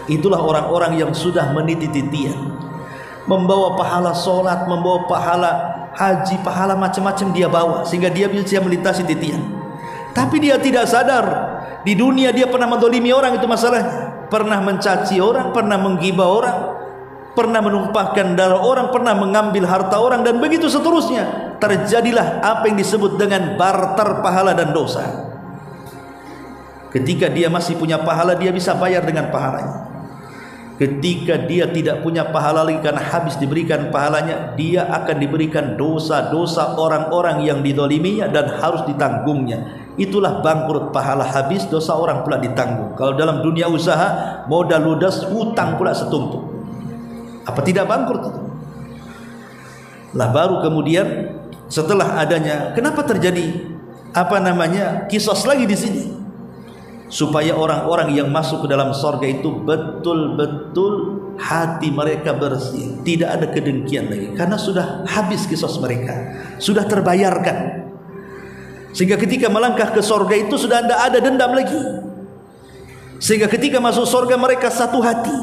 Itulah orang-orang yang sudah meniti titian, membawa pahala solat, membawa pahala haji, pahala macam-macam dia bawa, sehingga dia bisa melintasi titian. Tapi dia tidak sadar, di dunia dia pernah mendolimi orang, itu masalahnya. Pernah mencaci orang, pernah menggibah orang, pernah menumpahkan darah orang, pernah mengambil harta orang, dan begitu seterusnya. Terjadilah apa yang disebut dengan barter pahala dan dosa. Ketika dia masih punya pahala, dia bisa bayar dengan pahalanya. Ketika dia tidak punya pahala lagi karena habis diberikan pahalanya, dia akan diberikan dosa-dosa orang-orang yang didoliminya dan harus ditanggungnya. Itulah bangkrut, pahala habis, dosa orang pula ditanggung. Kalau dalam dunia usaha, modal ludas, hutang pula setumpuk. Apa tidak bangkrut itu? Lah baru kemudian setelah adanya, kenapa terjadi kisos lagi di sini? Supaya orang-orang yang masuk ke dalam sorga itu betul-betul hati mereka bersih, tidak ada kedengkian lagi, karena sudah habis kisos mereka, sudah terbayarkan. Sehingga ketika melangkah ke sorga itu sudah tidak ada dendam lagi. Sehingga ketika masuk sorga mereka satu hati,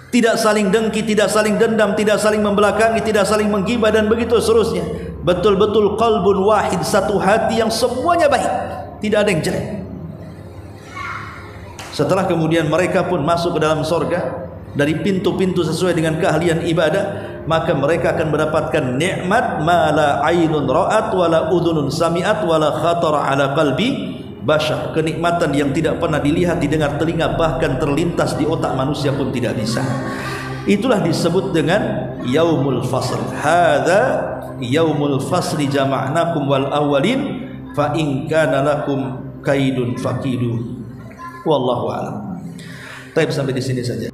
tidak saling dengki, tidak saling dendam, tidak saling membelakangi, tidak saling menggibah, dan begitu seterusnya. Betul-betul qalbun wahid, satu hati yang semuanya baik, tidak ada yang jelek. Setelah kemudian mereka pun masuk ke dalam sorga dari pintu-pintu sesuai dengan keahlian ibadah, maka mereka akan mendapatkan nikmat ma la ainun ra'at wala udhunun sami'at wala khatara ala qalbi bashar. Kenikmatan yang tidak pernah dilihat, didengar telinga, bahkan terlintas di otak manusia pun tidak bisa. Itulah disebut dengan yaumul fasl. Hadza yaumul fasli jama'nakum wal awwalin fa in kana lakum kaidun faqidu. Wallahu a'lam. Baik, sampai di sini saja.